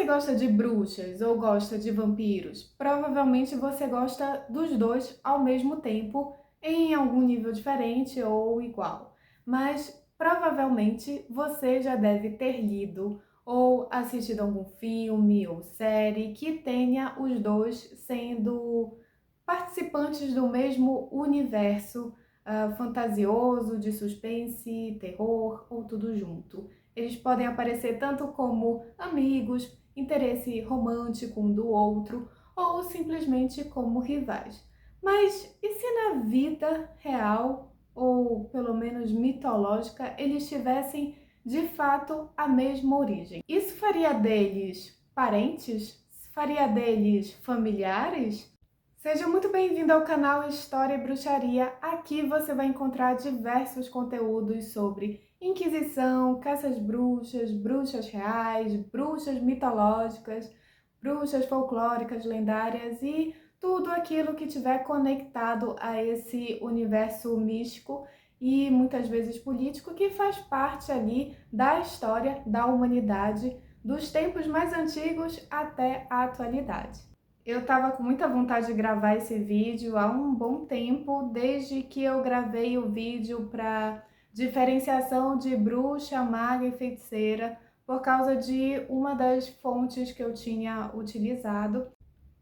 você gosta de bruxas ou gosta de vampiros, provavelmente você gosta dos dois ao mesmo tempo, em algum nível diferente ou igual. Mas provavelmente você já deve ter lido ou assistido algum filme ou série que tenha os dois sendo participantes do mesmo universo fantasioso, de suspense, terror ou tudo junto. Eles podem aparecer tanto como amigos, interesse romântico um do outro, ou simplesmente como rivais. Mas e se na vida real, ou pelo menos mitológica, eles tivessem de fato a mesma origem? Isso faria deles parentes? Faria deles familiares? Seja muito bem-vindo ao canal História e Bruxaria. Aqui você vai encontrar diversos conteúdos sobre Inquisição, caças bruxas, bruxas reais, bruxas mitológicas, bruxas folclóricas, lendárias e tudo aquilo que tiver conectado a esse universo místico e muitas vezes político que faz parte ali da história da humanidade, dos tempos mais antigos até a atualidade. Eu estava com muita vontade de gravar esse vídeo há um bom tempo, desde que eu gravei o vídeo para diferenciação de bruxa, maga e feiticeira, por causa de uma das fontes que eu tinha utilizado.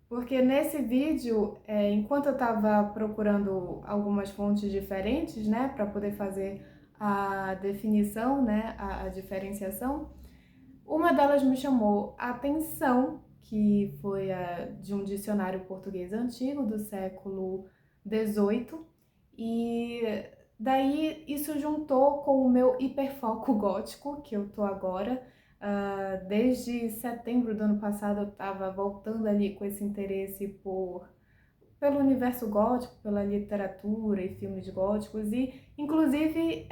Porque nesse vídeo, enquanto eu estava procurando algumas fontes diferentes, né, para poder fazer a definição, né, a diferenciação, uma delas me chamou a atenção, que foi a de um dicionário português antigo do século XVIII, e daí isso juntou com o meu hiperfoco gótico, que eu tô agora. Desde setembro do ano passado eu estava voltando ali com esse interesse pelo universo gótico, pela literatura e filmes góticos, e inclusive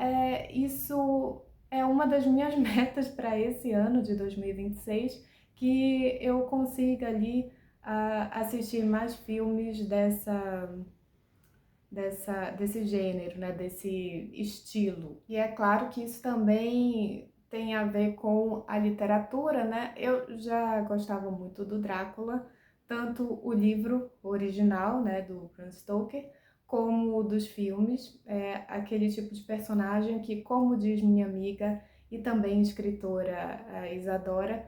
isso é uma das minhas metas para esse ano de 2026, que eu consiga ali assistir mais filmes desse gênero, né, desse estilo. E é claro que isso também tem a ver com a literatura, né? Eu já gostava muito do Drácula, tanto o livro original, né, do Bram Stoker, como dos filmes. É aquele tipo de personagem que, como diz minha amiga e também escritora a Isadora,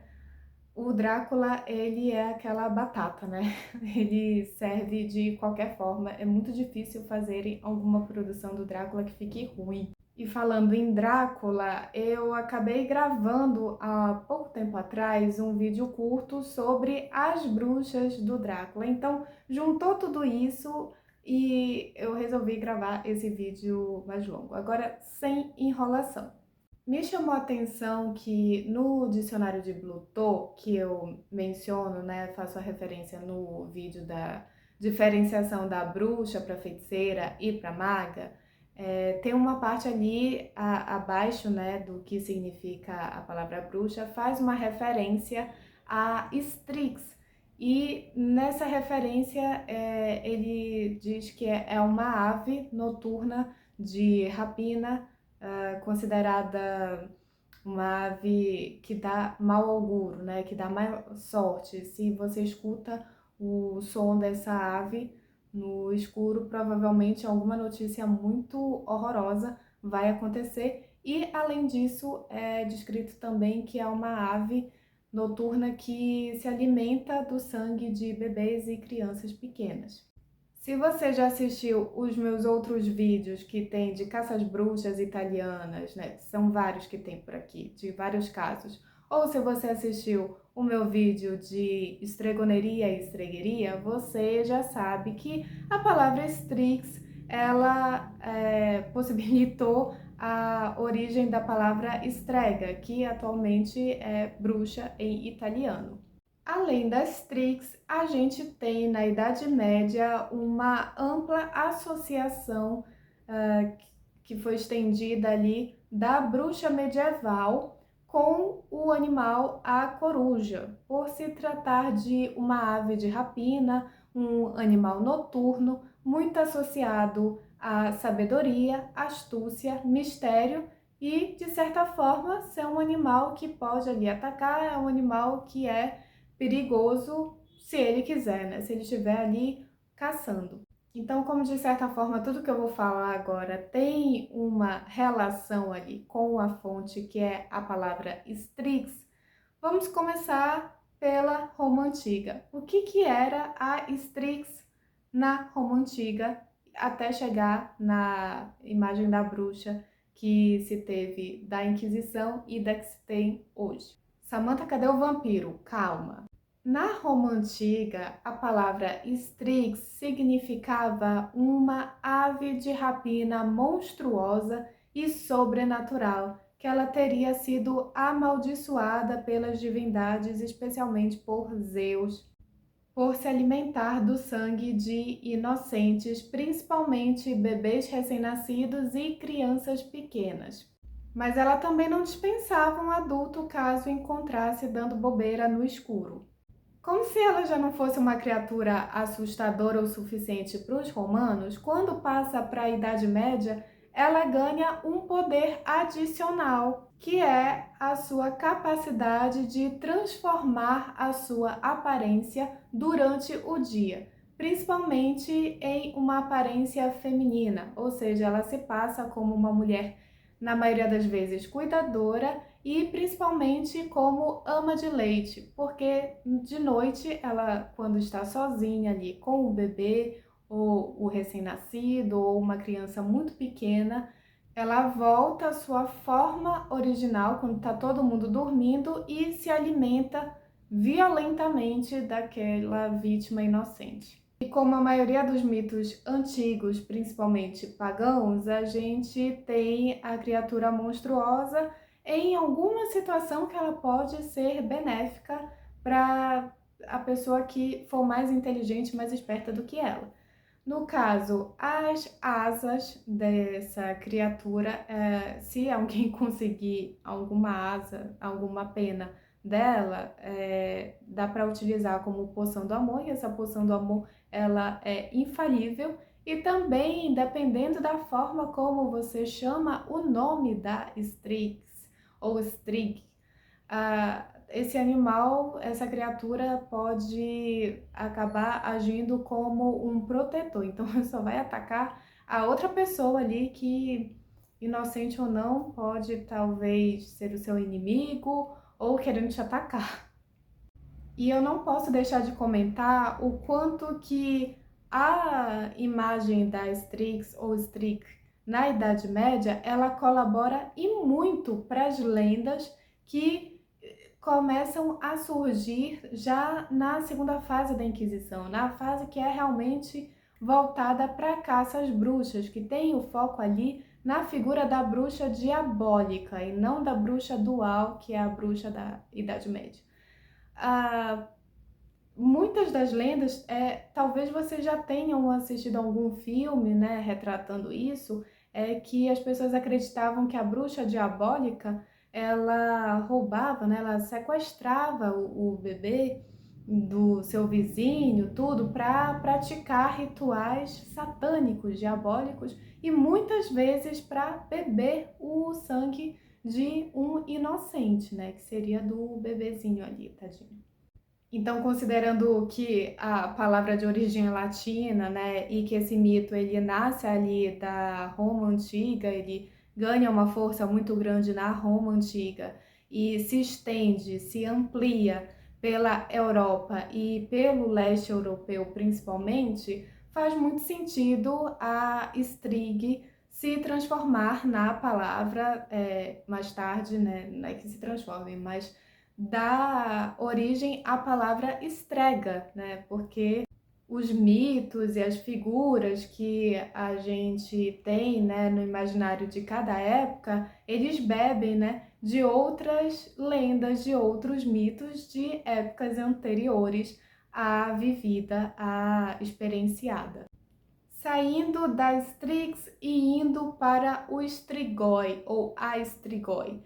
o Drácula, ele é aquela batata, né? Ele serve de qualquer forma. É muito difícil fazerem alguma produção do Drácula que fique ruim. E falando em Drácula, eu acabei gravando há pouco tempo atrás um vídeo curto sobre as bruxas do Drácula. Então, juntou tudo isso e eu resolvi gravar esse vídeo mais longo. Agora, sem enrolação. Me chamou a atenção que no dicionário de Bluetooth, que eu menciono, né, faço a referência no vídeo da diferenciação da bruxa para feiticeira e para maga, tem uma parte ali abaixo, né, do que significa a palavra bruxa, faz uma referência a Strix. E nessa referência ele diz que é uma ave noturna de rapina, considerada uma ave que dá mau auguro, né? Que dá má sorte. Se você escuta o som dessa ave no escuro, provavelmente alguma notícia muito horrorosa vai acontecer. E além disso, é descrito também que é uma ave noturna que se alimenta do sangue de bebês e crianças pequenas. Se você já assistiu os meus outros vídeos que tem de caça às bruxas italianas, né? São vários que tem por aqui, de vários casos. Ou se você assistiu o meu vídeo de estregoneria e estregueria, você já sabe que a palavra Strix, ela possibilitou a origem da palavra strega, que atualmente é bruxa em italiano. Além das tricks, a gente tem na Idade Média uma ampla associação que foi estendida ali da bruxa medieval com o animal a coruja, por se tratar de uma ave de rapina, um animal noturno, muito associado à sabedoria, astúcia, mistério e, de certa forma, ser um animal que pode ali atacar, é um animal que é perigoso se ele quiser, né? Se ele estiver ali caçando. Então, como de certa forma tudo que eu vou falar agora tem uma relação ali com a fonte que é a palavra Strix, vamos começar pela Roma Antiga. O que era a Strix na Roma Antiga até chegar na imagem da bruxa que se teve da Inquisição e da que se tem hoje? Samantha, cadê o vampiro? Calma. Na Roma Antiga, a palavra Strix significava uma ave de rapina monstruosa e sobrenatural, que ela teria sido amaldiçoada pelas divindades, especialmente por Zeus, por se alimentar do sangue de inocentes, principalmente bebês recém-nascidos e crianças pequenas. Mas ela também não dispensava um adulto caso encontrasse dando bobeira no escuro. Como se ela já não fosse uma criatura assustadora o suficiente para os romanos, quando passa para a Idade Média, ela ganha um poder adicional, que é a sua capacidade de transformar a sua aparência durante o dia, principalmente em uma aparência feminina, ou seja, ela se passa como uma mulher, na maioria das vezes, cuidadora e principalmente como ama de leite, porque de noite ela, quando está sozinha ali com o bebê ou o recém-nascido ou uma criança muito pequena, ela volta à sua forma original quando está todo mundo dormindo e se alimenta violentamente daquela vítima inocente. E como a maioria dos mitos antigos, principalmente pagãos, a gente tem a criatura monstruosa em alguma situação que ela pode ser benéfica para a pessoa que for mais inteligente, mais esperta do que ela. No caso, as asas dessa criatura, se alguém conseguir alguma asa, alguma pena dela, dá para utilizar como poção do amor, e essa poção do amor ela é infalível. E também, dependendo da forma como você chama o nome da Strix ou Strig, esse animal, essa criatura pode acabar agindo como um protetor. Então, só vai atacar a outra pessoa ali que, inocente ou não, pode talvez ser o seu inimigo ou querendo te atacar. E eu não posso deixar de comentar o quanto que a imagem da Strix ou Strig na Idade Média, ela colabora e muito para as lendas que começam a surgir já na segunda fase da Inquisição, na fase que é realmente voltada para a caça às bruxas, que tem o foco ali na figura da bruxa diabólica e não da bruxa dual, que é a bruxa da Idade Média. Muitas das lendas, talvez vocês já tenham assistido algum filme, né, retratando isso, que as pessoas acreditavam que a bruxa diabólica, ela roubava, né, ela sequestrava o bebê do seu vizinho, tudo, para praticar rituais satânicos, diabólicos, e muitas vezes para beber o sangue de um inocente, né, que seria do bebezinho ali, tadinho. Então, considerando que a palavra de origem é latina, né, e que esse mito ele nasce ali da Roma Antiga, ele ganha uma força muito grande na Roma Antiga e se estende, se amplia pela Europa e pelo leste europeu principalmente, faz muito sentido a Strig se transformar na palavra, mais tarde, né, não é que se transforme, mas dá origem à palavra estrega, né? Porque os mitos e as figuras que a gente tem, né, no imaginário de cada época, eles bebem, né, de outras lendas, de outros mitos de épocas anteriores à vivida, à experienciada. Saindo da Strix e indo para o Strigoi, ou a Strigoi.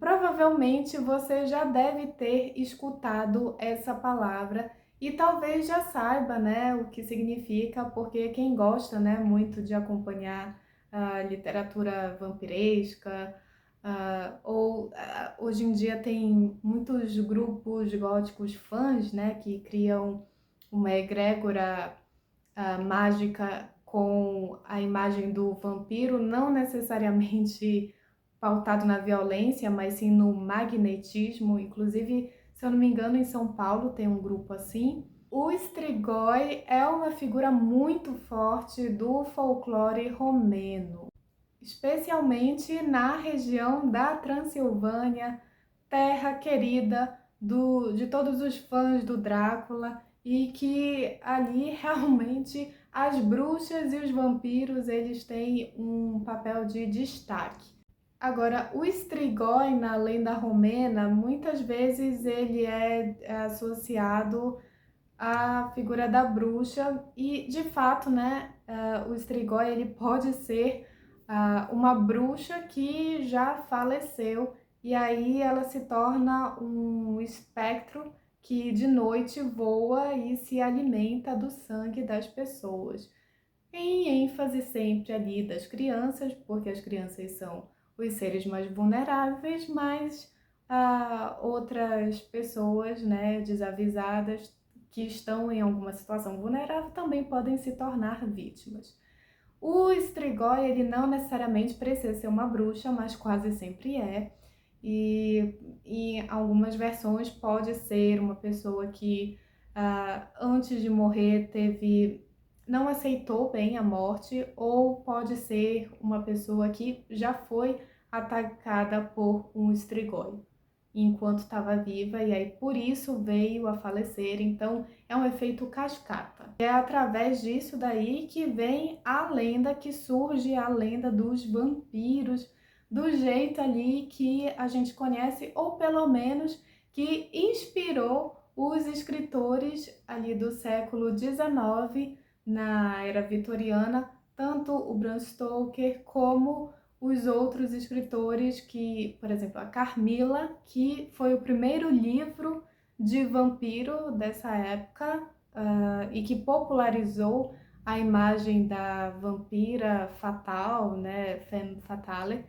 Provavelmente você já deve ter escutado essa palavra e talvez já saiba, né, o que significa, porque quem gosta, né, muito de acompanhar a literatura vampiresca, Hoje em dia tem muitos grupos góticos fãs, né, que criam uma egrégora mágica com a imagem do vampiro, não necessariamente pautado na violência, mas sim no magnetismo. Inclusive, se eu não me engano, em São Paulo tem um grupo assim. O Strigoi é uma figura muito forte do folclore romeno, especialmente na região da Transilvânia, terra querida de todos os fãs do Drácula, e que ali realmente as bruxas e os vampiros eles têm um papel de destaque. Agora, o Strigoi na lenda romena, muitas vezes ele é associado à figura da bruxa e, de fato, né, o Strigoi ele pode ser uma bruxa que já faleceu e aí ela se torna um espectro que de noite voa e se alimenta do sangue das pessoas. Em ênfase sempre ali das crianças, porque as crianças são os seres mais vulneráveis, mas outras pessoas, né, desavisadas que estão em alguma situação vulnerável também podem se tornar vítimas. O Strigoi, ele não necessariamente precisa ser uma bruxa, mas quase sempre é. E em algumas versões pode ser uma pessoa que antes de morrer não aceitou bem a morte, ou pode ser uma pessoa que já foi atacada por um Strigoi enquanto estava viva e aí por isso veio a falecer. Então é um efeito cascata. É através disso daí que vem a lenda, que surge a lenda dos vampiros, do jeito ali que a gente conhece, ou pelo menos que inspirou os escritores ali do século XIX, na era vitoriana, tanto o Bram Stoker como os outros escritores que, por exemplo, a Carmila, que foi o primeiro livro de vampiro dessa época, e que popularizou a imagem da vampira fatal, né, femme fatale,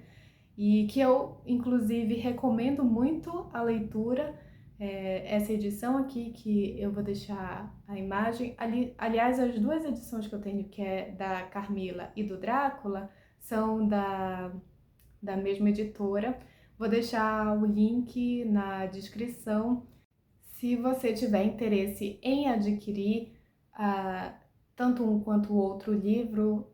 e que eu, inclusive, recomendo muito a leitura. Essa edição aqui, que eu vou deixar a imagem, aliás, as duas edições que eu tenho, que é da Carmila e do Drácula, são da mesma editora. Vou deixar o link na descrição. Se você tiver interesse em adquirir tanto um quanto o outro livro,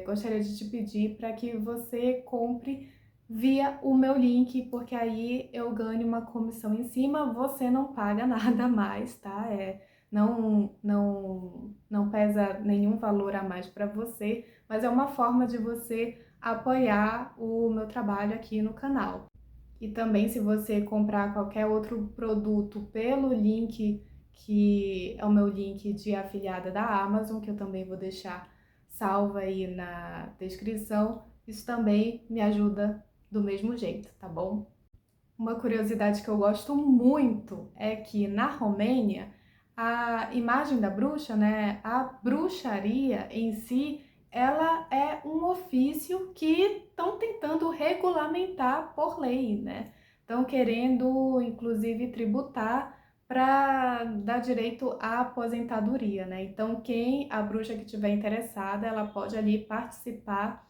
gostaria de te pedir para que você compre via o meu link, porque aí eu ganho uma comissão em cima, você não paga nada a mais, tá? Não pesa nenhum valor a mais para você, mas é uma forma de você apoiar o meu trabalho aqui no canal. E também, se você comprar qualquer outro produto pelo link, que é o meu link de afiliada da Amazon, que eu também vou deixar salvo aí na descrição, isso também me ajuda do mesmo jeito, tá bom? Uma curiosidade que eu gosto muito é que na Romênia, a imagem da bruxa, né, a bruxaria em si, ela é um ofício que estão tentando regulamentar por lei, né? Estão querendo, inclusive, tributar para dar direito à aposentadoria, né? Então, a bruxa que estiver interessada, ela pode ali participar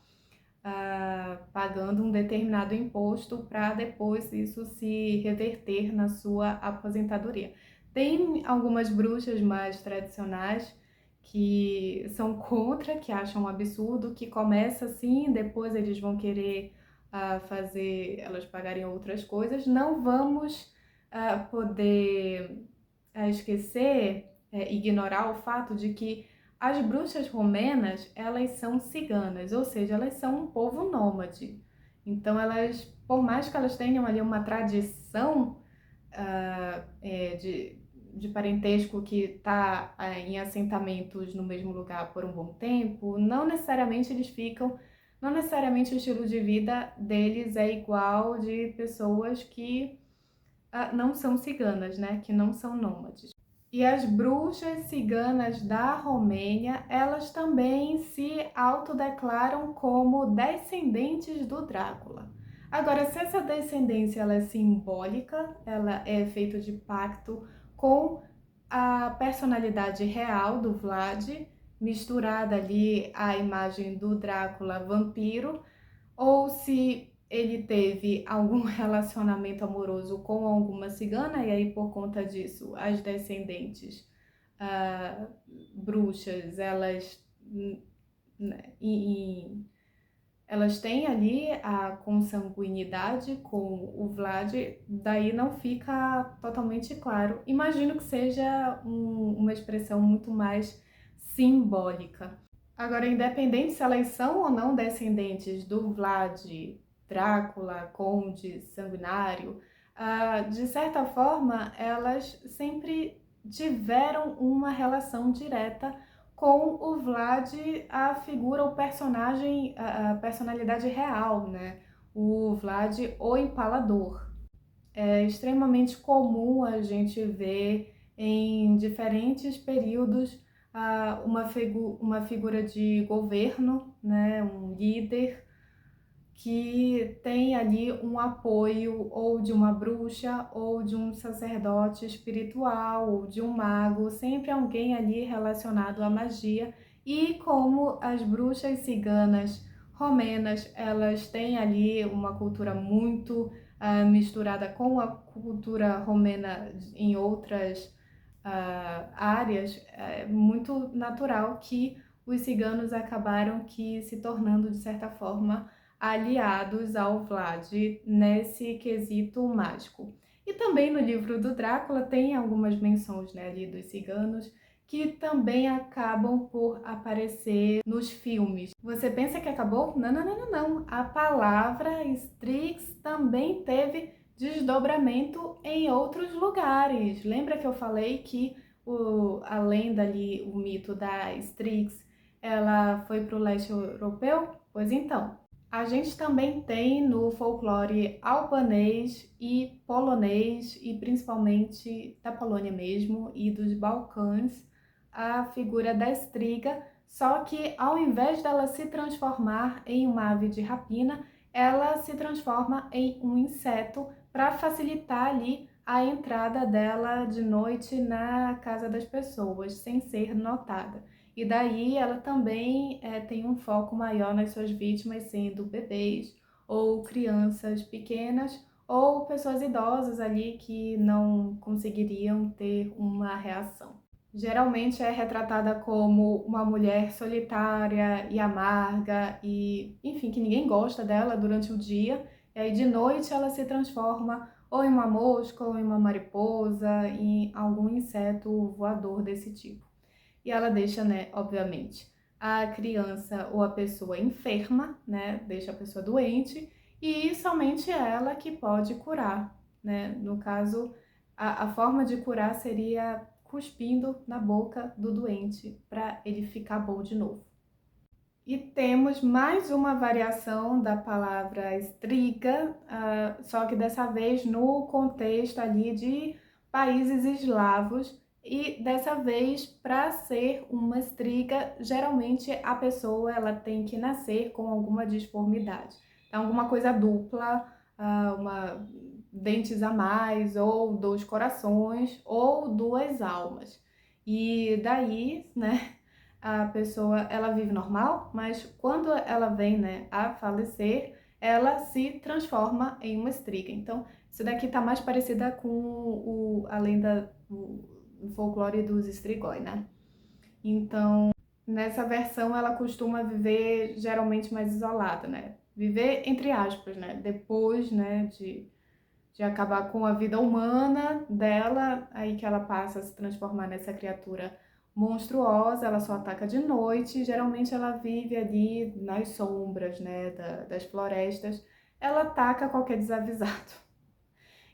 pagando um determinado imposto para depois isso se reverter na sua aposentadoria. Tem algumas bruxas mais tradicionais que são contra, que acham um absurdo, que começa assim, depois eles vão querer fazer elas pagarem outras coisas. Não vamos poder esquecer, ignorar o fato de que as bruxas romenas, elas são ciganas, ou seja, elas são um povo nômade. Então, elas, por mais que elas tenham ali uma tradição de parentesco que está em assentamentos no mesmo lugar por um bom tempo, não necessariamente eles ficam, não necessariamente o estilo de vida deles é igual de pessoas que não são ciganas, né? Que não são nômades. E as bruxas ciganas da Romênia, elas também se autodeclaram como descendentes do Drácula. Agora, se essa descendência ela é simbólica, ela é feita de pacto com a personalidade real do Vlad, misturada ali à imagem do Drácula vampiro, ou se ele teve algum relacionamento amoroso com alguma cigana, e aí por conta disso as descendentes ah, bruxas, né, elas têm ali a consanguinidade com o Vlad, daí não fica totalmente claro. Imagino que seja uma expressão muito mais simbólica. Agora, independente se elas são ou não descendentes do Vlad, Drácula, Conde, Sanguinário, de certa forma, elas sempre tiveram uma relação direta com o Vlad, a figura, o personagem, a personalidade real, né? O Vlad, o Empalador. É extremamente comum a gente ver em diferentes períodos uma figura de governo, né, um líder que tem ali um apoio ou de uma bruxa ou de um sacerdote espiritual ou de um mago, sempre alguém ali relacionado à magia. E como as bruxas ciganas romenas, elas têm ali uma cultura muito misturada com a cultura romena em outras áreas, é muito natural que os ciganos acabaram que se tornando, de certa forma, aliados ao Vlad nesse quesito mágico. E também no livro do Drácula tem algumas menções, né, ali dos ciganos que também acabam por aparecer nos filmes. Você pensa que acabou? Não, não, não, não, não. A palavra Strix também teve desdobramento em outros lugares. Lembra que eu falei que a lenda ali, o mito da Strix, ela foi para o leste europeu? Pois então, a gente também tem no folclore albanês e polonês, e principalmente da Polônia mesmo, e dos Balcãs, a figura da estriga, só que ao invés dela se transformar em uma ave de rapina, ela se transforma em um inseto para facilitar ali a entrada dela de noite na casa das pessoas, sem ser notada. E daí ela também tem um foco maior nas suas vítimas, sendo bebês ou crianças pequenas ou pessoas idosas ali que não conseguiriam ter uma reação. Geralmente é retratada como uma mulher solitária e amarga e, enfim, que ninguém gosta dela durante o dia. E aí de noite ela se transforma ou em uma mosca ou em uma mariposa, em algum inseto voador desse tipo. E ela deixa, né, obviamente, a criança ou a pessoa enferma, né, deixa a pessoa doente, e somente ela que pode curar, né? No caso, a forma de curar seria cuspindo na boca do doente para ele ficar bom de novo. E temos mais uma variação da palavra estriga, só que dessa vez no contexto ali de países eslavos. E dessa vez, para ser uma estriga, geralmente a pessoa ela tem que nascer com alguma disformidade. Então, alguma coisa dupla, uma dentes a mais, ou dois corações, ou duas almas. E daí, né, a pessoa ela vive normal, mas quando ela vem, né, a falecer, ela se transforma em uma estriga. Então, isso daqui tá mais parecida com a lenda, o folclore dos estrigói, né? Então, nessa versão ela costuma viver geralmente mais isolada, né? Viver entre aspas, né? Depois, né, de acabar com a vida humana dela, aí que ela passa a se transformar nessa criatura monstruosa. Ela só ataca de noite, geralmente ela vive ali nas sombras, né, das florestas, ela ataca qualquer desavisado.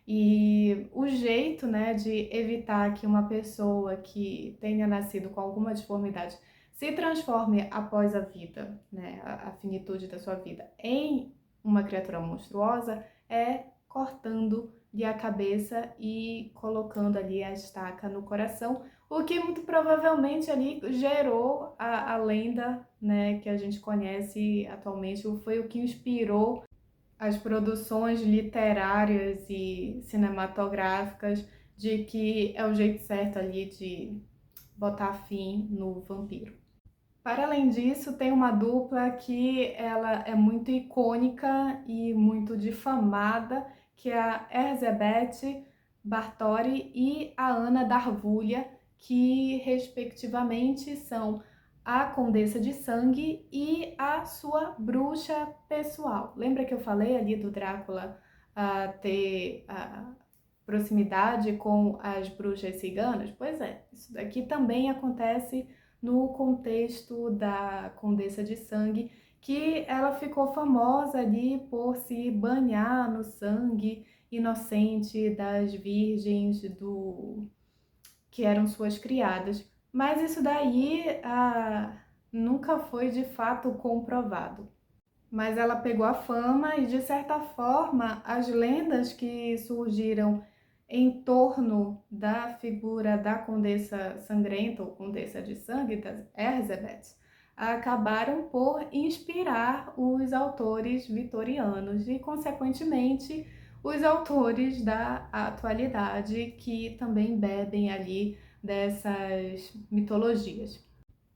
E o jeito, né, de evitar que uma pessoa que tenha nascido com alguma deformidade se transforme após a vida, né, a finitude da sua vida, em uma criatura monstruosa é cortando-lhe a cabeça e colocando ali a estaca no coração, o que muito provavelmente ali gerou a lenda, né, que a gente conhece atualmente, foi o que inspirou as produções literárias e cinematográficas de que é o jeito certo ali de botar fim no vampiro. Para além disso, tem uma dupla que ela é muito icônica e muito difamada, que é a Erzsébet Báthory e a Ana Darvulha, que respectivamente são a Condessa de Sangue e a sua bruxa pessoal. Lembra que eu falei ali do Drácula ter proximidade com as bruxas ciganas? Pois é, isso daqui também acontece no contexto da Condessa de Sangue, que ela ficou famosa ali por se banhar no sangue inocente das virgens que eram suas criadas. Mas isso daí nunca foi de fato comprovado. Mas ela pegou a fama e, de certa forma, as lendas que surgiram em torno da figura da Condessa Sangrenta, ou Condessa de Sangue, das Erzsébet, acabaram por inspirar os autores vitorianos e, consequentemente, os autores da atualidade que também bebem ali dessas mitologias.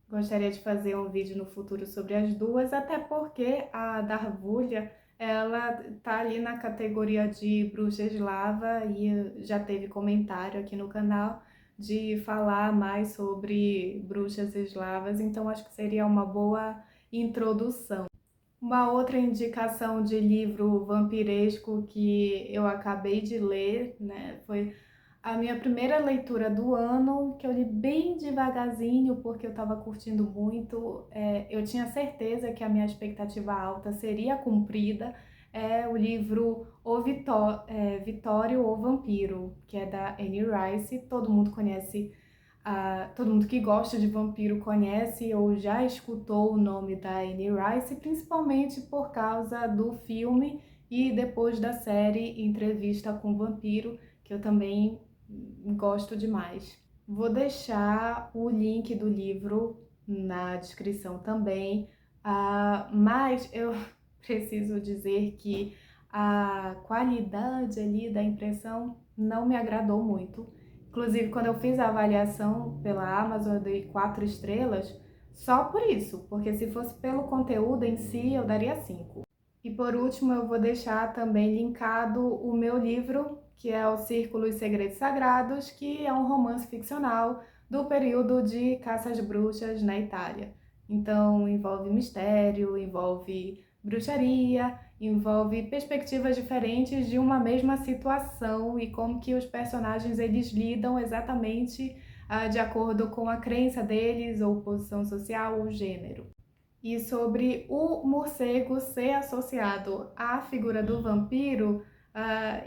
Gostaria de fazer um vídeo no futuro sobre as duas, até porque a Darvulha, ela tá ali na categoria de bruxa eslava e já teve comentário aqui no canal de falar mais sobre bruxas eslavas, então acho que seria uma boa introdução. Uma outra indicação de livro vampiresco que eu acabei de ler, né, foi a minha primeira leitura do ano, que eu li bem devagarzinho, porque eu estava curtindo muito. Eu tinha certeza que a minha expectativa alta seria cumprida. É o livro Vitório ou Vampiro, que é da Anne Rice. Todo mundo conhece, todo mundo que gosta de vampiro conhece ou já escutou o nome da Anne Rice, principalmente por causa do filme e depois da série Entrevista com o Vampiro, que eu também gosto demais. Vou deixar o link do livro na descrição também, mas eu preciso dizer que a qualidade ali da impressão não me agradou muito. Inclusive, quando eu fiz a avaliação pela Amazon, eu dei 4 estrelas só por isso, porque se fosse pelo conteúdo em si, eu daria 5. E por último, eu vou deixar também linkado o meu livro, que é O Círculo e Segredos Sagrados, que é um romance ficcional do período de caça às bruxas na Itália. Então, envolve mistério, envolve bruxaria, envolve perspectivas diferentes de uma mesma situação e como que os personagens eles lidam exatamente de acordo com a crença deles, ou posição social, ou gênero. E sobre o morcego ser associado à figura do vampiro,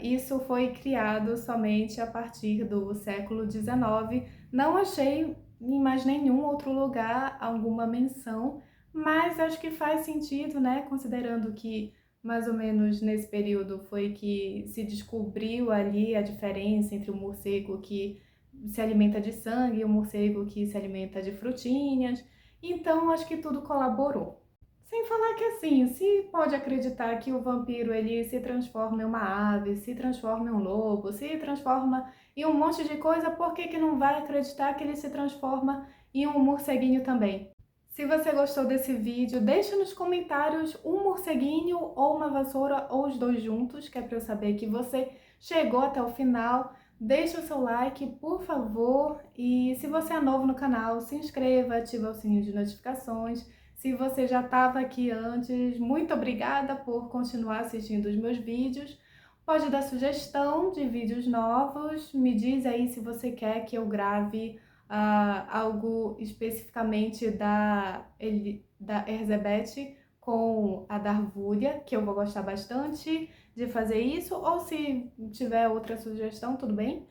isso foi criado somente a partir do século XIX. Não achei em mais nenhum outro lugar alguma menção, mas acho que faz sentido, né? Considerando que mais ou menos nesse período foi que se descobriu ali a diferença entre o morcego que se alimenta de sangue e o morcego que se alimenta de frutinhas. Então, acho que tudo colaborou. Sem falar que assim, se pode acreditar que o vampiro ele se transforma em uma ave, se transforma em um lobo, se transforma em um monte de coisa, por que que não vai acreditar que ele se transforma em um morceguinho também? Se você gostou desse vídeo, deixa nos comentários um morceguinho ou uma vassoura ou os dois juntos, que é para eu saber que você chegou até o final. Deixa o seu like, por favor, e se você é novo no canal, se inscreva, ativa o sininho de notificações. Se você já estava aqui antes, muito obrigada por continuar assistindo os meus vídeos. Pode dar sugestão de vídeos novos, me diz aí se você quer que eu grave algo especificamente da Erzsébet com a Darvulha, que eu vou gostar bastante de fazer isso, ou se tiver outra sugestão, tudo bem?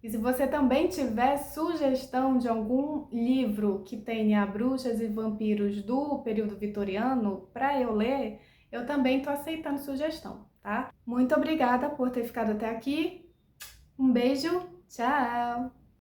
E se você também tiver sugestão de algum livro que tenha bruxas e vampiros do período vitoriano para eu ler, eu também estou aceitando sugestão, tá? Muito obrigada por ter ficado até aqui. Um beijo, tchau!